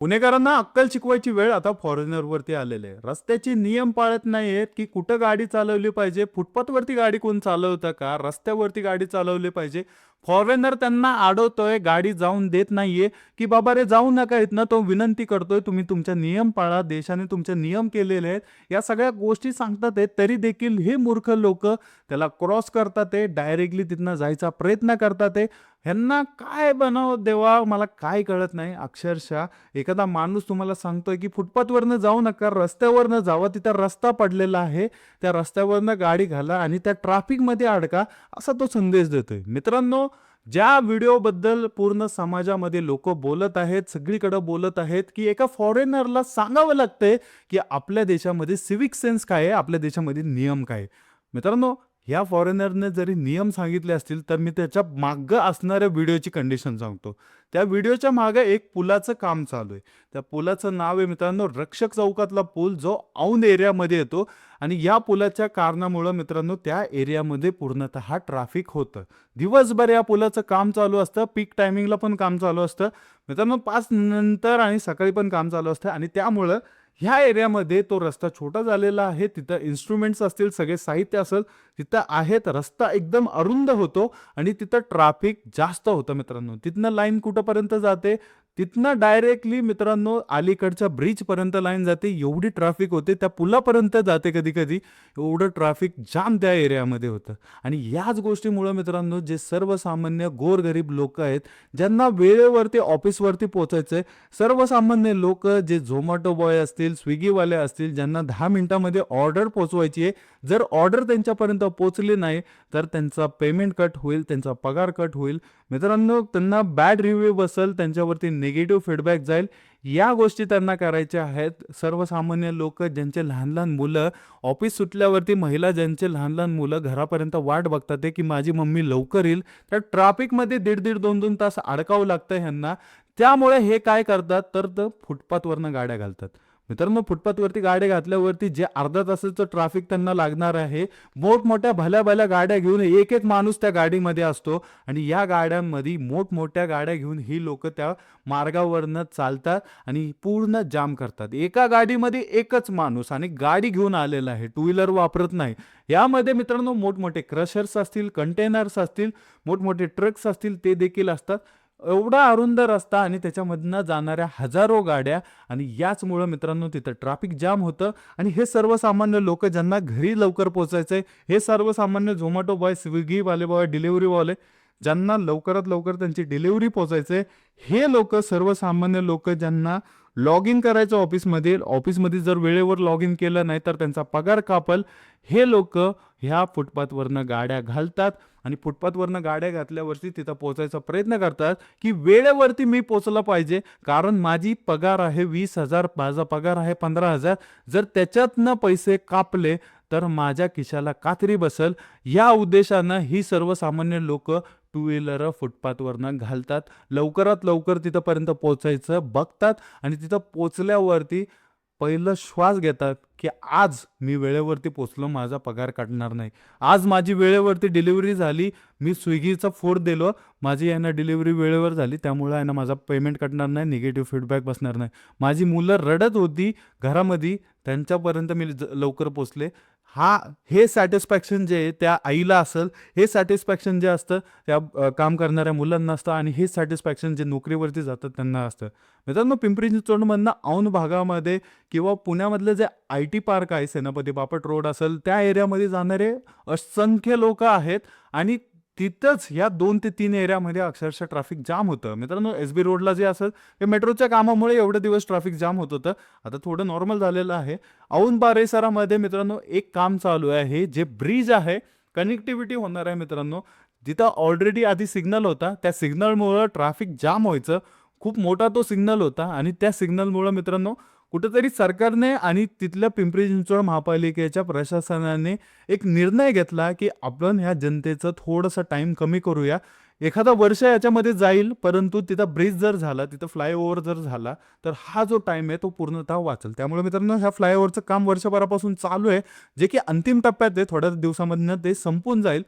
पुणेकरांना अक्कल शिकवायची वेळ आता फॉरेनरवरती आलेली आहे. रस्त्याचे नियम पाळत नाहीयेत, की कुठं गाडी चालवली पाहिजे, फुटपाथवरती गाडी कोण चालवतं का, रस्त्यावरती गाडी चालवली पाहिजे. फॉरेनर त्यांना अडवतोय, गाडी जाऊन देत नाहीये, की बाबा रे जाऊ नका इथनं. तो विनंती करतोय, तुम्ही तुमचे नियम पाळा, देशाने तुमचे नियम केलेले आहेत. या सगळ्या गोष्टी सांगतात आहे, तरी देखील हे मूर्ख लोकं त्याला क्रॉस करतात आहे, डायरेक्टली तिथनं जायचा प्रयत्न करतात आहे. ह्यांना काय बनावं देवा, मला काय कळत नाही अक्षरशः. एखादा माणूस तुम्हाला सांगतोय की फुटपाथवरनं जाऊ नका, रस्त्यावरनं जावा, तिथं रस्ता पडलेला आहे, त्या रस्त्यावरनं गाडी घाला आणि त्या ट्रॅफिकमध्ये अडका, असा तो संदेश देतोय. मित्रांनो, ज्या व्हिडिओबद्दल पूर्ण समाजामध्ये लोक बोलत आहेत, सगळीकडे बोलत आहेत, की एका फॉरेनरला सांगावं लागतंय की आपल्या देशामध्ये सिव्हिक सेन्स काय आहे, आपल्या देशामध्ये नियम काय आहे. मित्रांनो, ह्या फॉरेनरने जरी नियम सांगितले असतील, तर मी त्याच्या मागं असणाऱ्या व्हिडिओची कंडिशन सांगतो. त्या व्हिडिओच्या मागे एक पुलाचं काम चालू आहे. त्या पुलाचं नाव आहे मित्रांनो रक्षक चौकातला पूल, जो औंध एरियामध्ये येतो. आणि या पुलाच्या कारणामुळं मित्रांनो त्या एरियामध्ये पूर्णतः ट्रॅफिक होतं. दिवसभर या पुलाचं काम चालू असतं, पीक टायमिंगला पण काम चालू असतं मित्रांनो, 5 नंतर आणि सकाळी पण काम चालू असतं. आणि त्यामुळं ह्या एरियामध्ये तो रस्ता छोटा झालेला आहे. तिथं इन्स्ट्रुमेंट्स असतील, सगळे साहित्य असेल तिथं आहेत. रस्ता एकदम अरुंद होतो आणि तिथं ट्रॅफिक जास्त होतं मित्रांनो. तिथनं लाईन कुठंपर्यंत जाते, तिथनं डायरेक्टली मित्रांनो अलीकडच्या ब्रिजपर्यंत लाईन जाते. एवढी ट्रॅफिक होते, त्या पुलापर्यंत जाते कधी कधी. एवढं ट्रॅफिक जाम त्या एरियामध्ये होतं. आणि याच गोष्टीमुळं मित्रांनो, जे सर्वसामान्य गोरगरीब लोक आहेत, ज्यांना वेळेवरती ऑफिसवरती पोहोचायचं आहे, सर्वसामान्य लोक जे झोमॅटो बॉय असतील, स्विगीवाले असतील, ज्यांना 10 मिनिटामध्ये ऑर्डर पोहोचवायची आहे, जर ऑर्डर त्यांच्यापर्यंत पोहोचली नाही तर त्यांचा पेमेंट कट होईल, त्यांचा पगार कट होईल. मित्रांनो, त्यांना बॅड रिव्ह्यू बसेल, त्यांच्यावरती निगेटिव्ह फीडबॅक जाईल. या गोष्टी त्यांना करायच्या आहेत. सर्वसामान्य लोक ज्यांचे लहान लहान मुलं, ऑफिस सुटल्यावरती महिला ज्यांचे लहान लहान मुलं घरापर्यंत वाट बघतात आहे की माझी मम्मी लवकर येईल, त्या ट्रॅफिकमध्ये 1.5 2 तास अडकावं लागतं ह्यांना. त्यामुळे हे काय करतात तर फुटपाथवरनं गाड्या घालतात. मित्रांनो, फुटपाथवरती गाड्या घातल्यावरती जे अर्धा तासाचं ट्रॅफिक त्यांना लागणार आहे, मोठमोठ्या भल्या भल्या गाड्या घेऊन एक एक माणूस त्या गाडीमध्ये असतो. आणि या गाड्यांमध्ये मोठमोठ्या गाड्या घेऊन ही लोक त्या मार्गावरनं चालतात आणि पूर्ण जाम करतात. एका गाडीमध्ये एकच माणूस आणि गाडी घेऊन आलेला आहे, टू व्हीलर वापरत नाही. यामध्ये मित्रांनो मोठमोठे क्रशर्स असतील, कंटेनर्स असतील, मोठमोठे ट्रक्स असतील, ते देखील असतात. एवढा अरुंद रस्ता आणि त्याच्यामधनं जाणाऱ्या हजारो गाड्या. आणि याचमुळं मित्रांनो तिथं ट्रॅफिक जाम होतं. आणि हे सर्वसामान्य लोक ज्यांना घरी लवकर पोहोचायचंय, हे सर्वसामान्य झोमॅटो बॉय, स्विगीवाले बॉय, डिलिव्हरीवाले, ज्यांना लवकरात लवकर त्यांची डिलिव्हरी पोहोचायचे, हे लोक, सर्वसामान्य लोक ज्यांना लॉग इन करायचं ऑफिसमध्ये, ऑफिसमध्ये जर वेळेवर लॉग इन केलं नाही तर त्यांचा पगार कापल, हे लोक ह्या फुटपाथवरनं गाड्या घालतात. आणि फुटपाथवरनं गाड्या घातल्यावरती तिथं पोहोचायचा प्रयत्न करतात की वेळेवरती मी पोचलं पाहिजे, कारण माझी पगार आहे 20,000, माझा पगार आहे 15,000. जर त्याच्यातनं पैसे कापले तर माझ्या खिशाला कात्री बसल. या उद्देशानं ही सर्वसामान्य लोक टू व्हीलर फुटपाथवरनं घालतात. लवकरात लवकर तिथंपर्यंत पोहोचायचं बघतात आणि तिथं पोचल्यावरती पहिलं श्वास घेतात की आज मी वेळेवरती पोचलो, माझा पगार काटणार नाही. आज माझी वेळेवरती डिलिव्हरी झाली, मी स्विगीचा फूड दिलो, माझी यांना डिलिव्हरी वेळेवर झाली, त्यामुळे यांना माझा पेमेंट कटणार नाही, निगेटिव्ह फीडबॅक बसणार नाही. माझी मुलं रडत होती घरामध्ये, त्यांच्यापर्यंत मी लवकर पोचले. हे सॅटिस्फॅक्शन जे आहे त्या आईला असेल, हे सॅटिस्फॅक्शन जे असतं त्या काम करणाऱ्या मुलांना असतं, आणि हे सॅटिस्फॅक्शन जे नोकरीवरती जातात त्यांना असतं. मित्रांनो, पिंपरी चिंचवडमधनं औंध भागामध्ये किंवा पुण्यामधले जे IT पार्क आहे, सेनापती बापट रोड असेल, त्या एरियामध्ये जाणारे असंख्य लोक आहेत. आणि तिथंच ह्या 2 ते 3 एरियामध्ये अक्षरशः ट्रॅफिक जाम होतं. मित्रांनो, SB रोडला जे असेल ते मेट्रोच्या कामामुळे एवढे दिवस ट्रॅफिक जाम होत होतं, आता थोडं नॉर्मल झालेलं आहे. औंध परिसरामध्ये मित्रांनो एक काम चालू आहे, जे ब्रिज आहे, कनेक्टिव्हिटी होणार आहे मित्रांनो. जिथं ऑलरेडी आधी सिग्नल होता, त्या सिग्नलमुळं ट्रॅफिक जाम व्हायचं. खूप मोठा तो सिग्नल होता आणि त्या सिग्नलमुळं मित्रांनो कुठेतरी सरकारने आणि तिथल्या पिंपरी चिंचवड महापालिकेच्या प्रशासनाने एक निर्णय घेतला की आपण ह्या जनतेचं थोडंसं टाइम कमी करूया. एखादा वर्ष याच्यामध्ये जाईल, परंतु तिथं ब्रिज जर झाला, तिथं फ्लायओव्हर जर झाला, तर हा जो टाइम आहे तो पूर्णतः वाचेल. त्यामुळे मित्रांनो, ह्या फ्लायओव्हरचं काम वर्षभरापासून चालू आहे, जे की अंतिम टप्प्यात आहे. थोड्या दिवसामधनं ते संपून जाईल.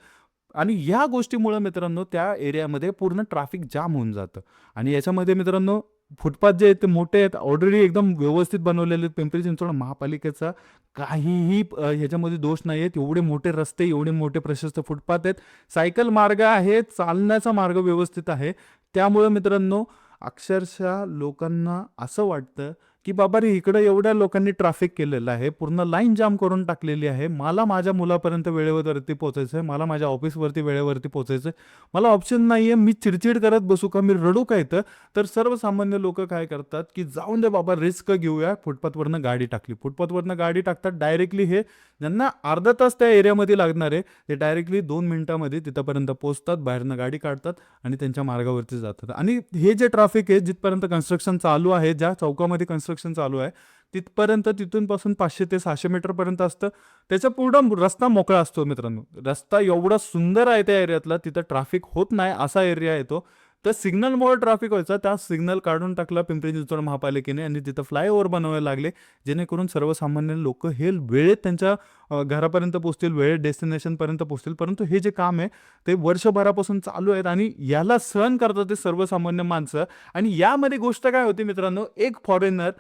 आणि या गोष्टीमुळे मित्रांनो त्या एरियामध्ये पूर्ण ट्रॅफिक जाम होऊन जातं. आणि याच्यामध्ये मित्रांनो फुटपाथ जे आहेत ते मोठे आहेत, ऑलरेडी एकदम व्यवस्थित बनवलेले आहेत. पिंपरी चिंचवड महापालिकेचा काहीही ह्याच्यामध्ये दोष नाही आहेत. एवढे मोठे रस्ते, एवढे मोठे प्रशस्त फुटपाथ आहेत, सायकल मार्ग आहे, चालण्याचा मार्ग व्यवस्थित आहे. त्यामुळे मित्रांनो, अक्षरशः लोकांना असं वाटतं की बाबा रे, इकडं एवढ्या लोकांनी ट्रॅफिक केलेलं आहे, पूर्ण लाईन जाम करून टाकलेली आहे, मला माझ्या मुलापर्यंत वेळेवरती पोहोचायचं आहे, मला माझ्या ऑफिसवरती वेळेवरती पोहोचायचं आहे, मला ऑप्शन नाही आहे, मी चिडचिड करत बसू का, मी रडू का इथं? तर सर्वसामान्य लोक काय करतात की जाऊन दे बाबा, रिस्क घेऊया, फुटपाथवरनं गाडी टाकली, फुटपाथवरनं गाडी टाकतात डायरेक्टली. हे ज्यांना अर्धा तास त्या एरियामध्ये लागणार आहे, ते डायरेक्टली 2 मिनिटामध्ये तिथपर्यंत पोहोचतात, बाहेरनं गाडी काढतात आणि त्यांच्या मार्गावरती जातात. आणि हे जे ट्रॅफिक आहे, जिथपर्यंत कन्स्ट्रक्शन चालू आहे, ज्या चौकामध्ये कन्स्ट्रक्शन चालू आहे तिथपर्यंत, तिथून पासून 500 ते 600 मीटर पर्यंत असतं. त्याच्या पूर्ण रस्ता मोकळा असतो मित्रांनो. रस्ता एवढा सुंदर आहे त्या एरियातला, तिथं ट्रॅफिक होत नाही असा एरिया आहे तो. तर सिग्नलमुळे ट्रॅफिक व्हायचा, त्या सिग्नल काढून टाकला पिंपरी चिंचवड महापालिकेने आणि तिथं फ्लायओव्हर बनवायला लागले, जेणेकरून सर्वसामान्य लोक हे वेळेत त्यांच्या घरापर्यंत पोहोचतील, वेळेत डेस्टिनेशनपर्यंत पोहोचतील. परंतु हे जे काम आहे ते वर्षभरापासून चालू आहेत आणि याला सहन करतात ते सर्वसामान्य माणसं. आणि यामध्ये गोष्ट काय होती मित्रांनो, एक फॉरेनर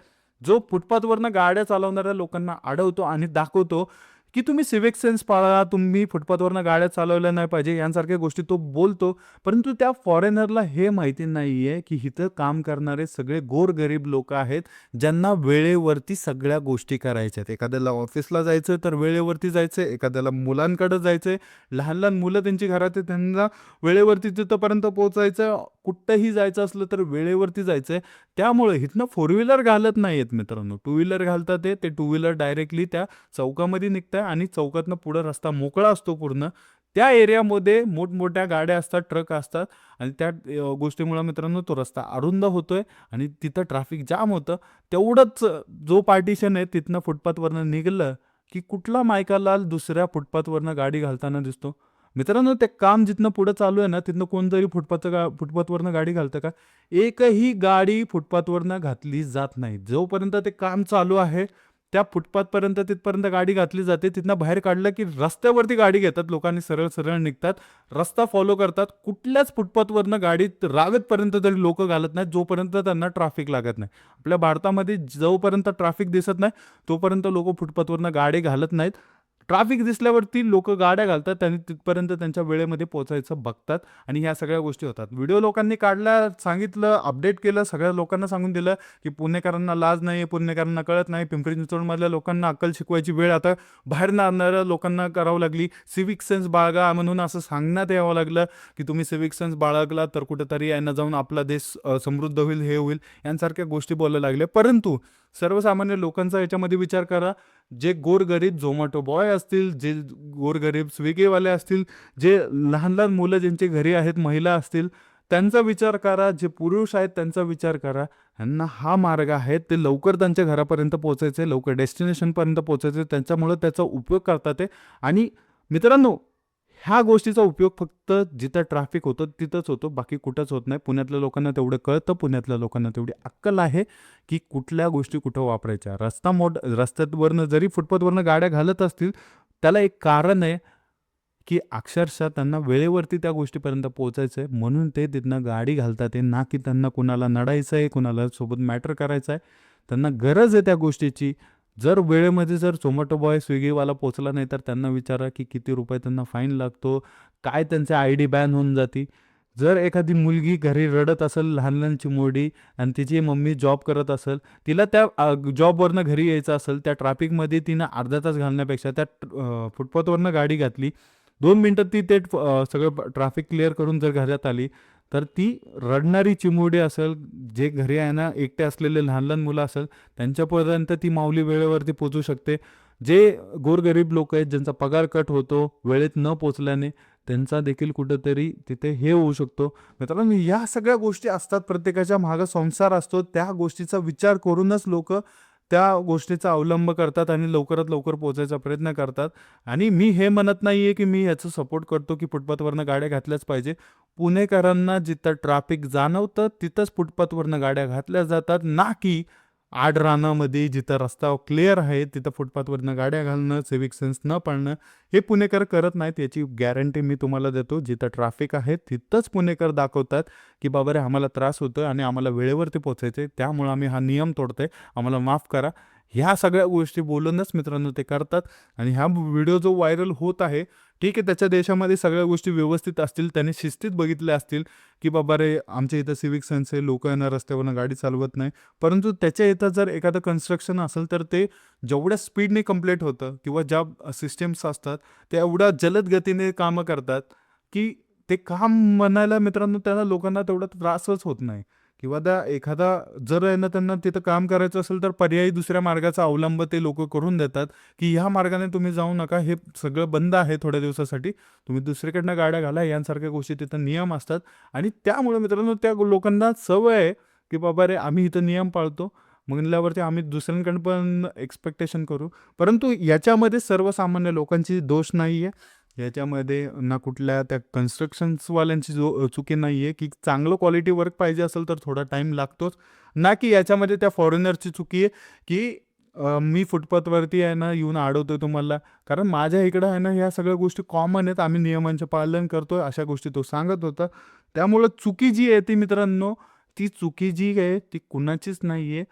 जो फुटपाथवरनं गाड्या चालवणाऱ्या लोकांना अडवतो आणि दाखवतो की तुम्ही सिव्हिक सेन्स पाळा, तुम्ही फुटपाथवरनं गाड्या चालवल्या नाही पाहिजे, यांसारख्या गोष्टी तो बोलतो. परंतु त्या फॉरेनरला हे माहिती नाही आहे की इथं काम करणारे सगळे गोरगरीब लोक आहेत, ज्यांना वेळेवरती सगळ्या गोष्टी करायच्या आहेत. एखाद्याला ऑफिसला जायचं तर वेळेवरती जायचं, एखाद्याला मुलांकडे जायचं, लहान लहान मुलं त्यांची घरात आहेत, त्यांना वेळेवरती तिथंपर्यंत पोहोचायचं, कुठंही जायचं असलं तर वेळेवरती जायचं. त्यामुळे इथनं फोर व्हीलर घालत नाही आहेत मित्रांनो, टू व्हीलर घालतात. ते टू व्हीलर डायरेक्टली त्या चौकामध्ये निघतं आणि चौकातनं पुढं रस्ता मोकळा असतो पूर्ण. त्या एरियामध्ये मोठमोठ्या गाड्या असतात, ट्रक असतात आणि त्या गोष्टीमुळे मित्रांनो तो रस्ता अरुंद होतोय आणि तिथं ट्रॅफिक जाम होतं. तेवढंच जो पार्टिशन आहे तिथनं फुटपाथवरनं निघालं की कुठला मायकालाल दुसऱ्या फुटपाथवरनं गाडी घालताना दिसतो? मित्रांनो, ते काम जिथनं पुढं चालू आहे ना, तिथनं कोणतरी फुटपाथवरनं गाडी घालतं का? एकही गाडी फुटपाथवरनं घातली जात नाही. जोपर्यंत ते काम चालू आहे त्या फुटपाथपर्यंत तिथपर्यंत गाडी घातली जाते. तिथनं बाहेर काढलं की रस्त्यावरती गाडी घेतात लोकांनी, सरळ सरळ निघतात, रस्ता फॉलो करतात. कुठल्याच फुटपाथवरनं गाडी रागतपर्यंत तरी लोक घालत नाहीत, जोपर्यंत त्यांना ट्रॅफिक लागत नाही. आपल्या भारतामध्ये जोपर्यंत ट्रॅफिक दिसत नाही तोपर्यंत लोक फुटपाथवरनं गाडी घालत नाहीत. ट्रॅफिक दिसल्यावरती लोक गाड्या घालतात आणि तिथपर्यंत त्यांच्या वेळेमध्ये पोहोचायचं बघतात आणि ह्या सगळ्या गोष्टी होतात. व्हिडिओ लोकांनी काढला, सांगितलं, अपडेट केलं, सगळ्या लोकांना सांगून दिलं की पुणेकरांना लाज नाही, पुणेकरांना कळत नाही. पिंपरी चिंचवडमधल्या लोकांना अक्कल शिकवायची वेळ आता बाहेर आणणाऱ्या लोकांना करावं लागली. सिव्हिक सेन्स बाळगा म्हणून असं सांगण्यात यावं लागलं की तुम्ही सिव्हिक सेन्स बाळगला तर कुठेतरी यांना जाऊन आपला देश समृद्ध होईल, हे होईल, यांसारख्या गोष्टी बोलायला लागल्या. परंतु सर्वसामान्य लोकांचा याच्यामध्ये विचार करा. जे गोरगरीब झोमॅटो बॉय असतील, जे गोरगरीब स्विगीवाले असतील, जे लहान लहान मुलं ज्यांचे घरी आहेत, महिला असतील, त्यांचा विचार करा. जे पुरुष आहेत त्यांचा विचार करा. ह्यांना हा मार्ग आहे, ते लवकर त्यांच्या घरापर्यंत पोहोचायचे, लवकर डेस्टिनेशनपर्यंत पोहोचायचे, त्यांच्यामुळे त्याचा उपयोग करतात ते. आणि मित्रांनो, ह्या गोष्टीचा उपयोग फक्त जिथं ट्रॅफिक होतं तिथंच होतो, बाकी कुठंच होत नाही. पुण्यातल्या लोकांना तेवढं कळतं, पुण्यातल्या लोकांना तेवढी अक्कल आहे की कुठल्या गोष्टी कुठं वापरायच्या. रस्त्यावरनं जरी फुटपाथवरनं गाड्या घालत असतील, त्याला एक कारण आहे की अक्षरशः त्यांना वेळेवरती त्या गोष्टीपर्यंत पोहोचायचं आहे, म्हणून ते तिथनं गाडी घालतात आहे. ना की त्यांना कुणाला नडायचं आहे, कुणाला सोबत मॅटर करायचं आहे. त्यांना गरज आहे त्या गोष्टीची. जर वेळेमध्ये जर झोमॅटो बॉय, स्विगीवाला पोचला नाही तर त्यांना विचारा की किती रुपये त्यांना फाईन लागतो, काय त्यांचे ID बॅन होऊन जाते. जर एखादी मुलगी घरी रडत असेल, लहान लहान चिमुरडी, आणि तिची मम्मी जॉब करत असेल, तिला त्या जॉबवरनं घरी यायचं असेल, त्या ट्रॅफिकमध्ये तिनं अर्धा तास घालण्यापेक्षा त्या फुटपाथवरनं गाडी घातली, 2 मिनिटात ती ते सगळं ट्रॅफिक क्लिअर करून जर घरात आली, तर ती रडणारी चिमुरडी असेल, जे घरी आहे ना एकटे असलेले लहान लहान मुलं असेल, त्यांच्यापर्यंत ती माऊली वेळेवरती पोचू शकते. जे गोरगरीब लोक आहेत, ज्यांचा पगार कट होतो वेळेत न पोचल्याने, त्यांचा देखील कुठंतरी तिथे हे होऊ शकतो. मित्रांनो, या सगळ्या गोष्टी असतात, प्रत्येकाच्या मागं संसार असतो. त्या गोष्टीचा विचार करूनच लोक त्या गोष्टीचा अवलंब करतात आणि लवकरात लवकर पोहोचायचा प्रयत्न करतात. आणि मी हे म्हणत नाही आहे की मी ह्याचं सपोर्ट करतो की फुटपाथवरनं गाड्या घातल्याच पाहिजे. पुणेकरांना जिथं ट्रॅफिक जाणवतं तिथंच फुटपाथवरनं गाड्या घातल्या जातात, ना की आडरानामध्ये जिथं रस्ता क्लिअर आहे तिथं फुटपाथवरनं गाड्या घालणं, सिव्हिक सेन्स न पाळणं हे पुणेकर करत नाहीत. याची गॅरंटी मी तुम्हाला देतो. जिथं ट्रॅफिक आहे तिथंच पुणेकर दाखवतात की बाबा रे आम्हाला त्रास होतो आणि आम्हाला वेळेवरती पोचायचं आहे, त्यामुळं आम्ही हा नियम तोडतोय, आम्हाला माफ करा. ह्या सगळ्या गोष्टी बोलूनच मित्रांनो ते करतात. आणि हा व्हिडिओ जो व्हायरल होत आहे, ठीक आहे, त्याच्या देशामध्ये सगळ्या गोष्टी व्यवस्थित असतील, त्याने शिस्तीत बघितल्या असतील की बाबा रे आमच्या इथं सिव्हिक सेन्स आहे, लोक येणार रस्त्यावरनं गाडी चालवत नाही. परंतु त्याच्या इथं जर एखादं कन्स्ट्रक्शन असेल तर ते जेवढ्या स्पीडने कंप्लीट होतं किंवा ज्या सिस्टम्स असतात त्या एवढ्या जलद गतीने कामं करतात की ते काम म्हणायला मित्रांनो त्याला लोकांना तेवढा त्रासच होत नाही. किंवा त्या एखादा जर आहे ना त्यांना तिथं काम करायचं असेल तर पर्यायी दुसऱ्या मार्गाचा अवलंब ते लोक करून देतात की ह्या मार्गाने तुम्ही जाऊ नका, हे सगळं बंद आहे थोड्या दिवसासाठी, तुम्ही दुसरीकडनं गाड्या घाला, यांसारख्या गोष्टी तिथं नियम असतात. आणि त्यामुळे मित्रांनो त्या लोकांना सवय आहे की बाबा रे आम्ही इथं नियम पाळतो, म्हणल्यावरती आम्ही दुसऱ्यांकडे पण एक्सपेक्टेशन करू. परंतु याच्यामध्ये सर्वसामान्य लोकांची दोष नाही आहे. याच्यामध्ये ना कुठल्या त्या कन्स्ट्रक्शन्सवाल्यांची चुकी नाही आहे की चांगलं क्वालिटी वर्क पाहिजे असेल तर थोडा टाईम लागतोच. ना की याच्यामध्ये त्या फॉरेनरची चुकी आहे की मी फुटपाथवरती आहे ना येऊन अडवतोय तुम्हाला. कारण माझ्या इकडं आहे ना ह्या सगळ्या गोष्टी कॉमन आहेत, आम्ही नियमांचे पालन करतोय, अशा गोष्टी तो सांगत होता. त्यामुळं चुकी जी आहे ती मित्रांनो, ती चुकी जी आहे ती कुणाचीच नाही आहे.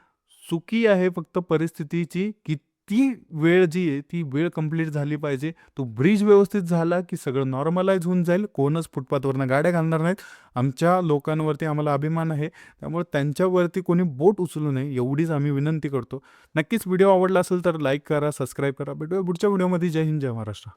चुकी आहे फक्त परिस्थितीची की ती वेळ जी आहे ती वेळ कंप्लीट झाली पाहिजे. तो ब्रिज व्यवस्थित झाला की सगळं नॉर्मलाईज होऊन जाईल. कोणच फुटपाथवरनं गाड्या घालणार नाहीत. आमच्या लोकांवरती आम्हाला अभिमान आहे. त्यामुळे त्यांच्यावरती कोणी बोट उचलू नये एवढीच आम्ही विनंती करतो. नक्कीच व्हिडिओ आवडला असेल तर लाईक करा, सबस्क्राईब करा. भेटूया पुढच्या व्हिडिओमध्ये. जय हिंद, जय महाराष्ट्र.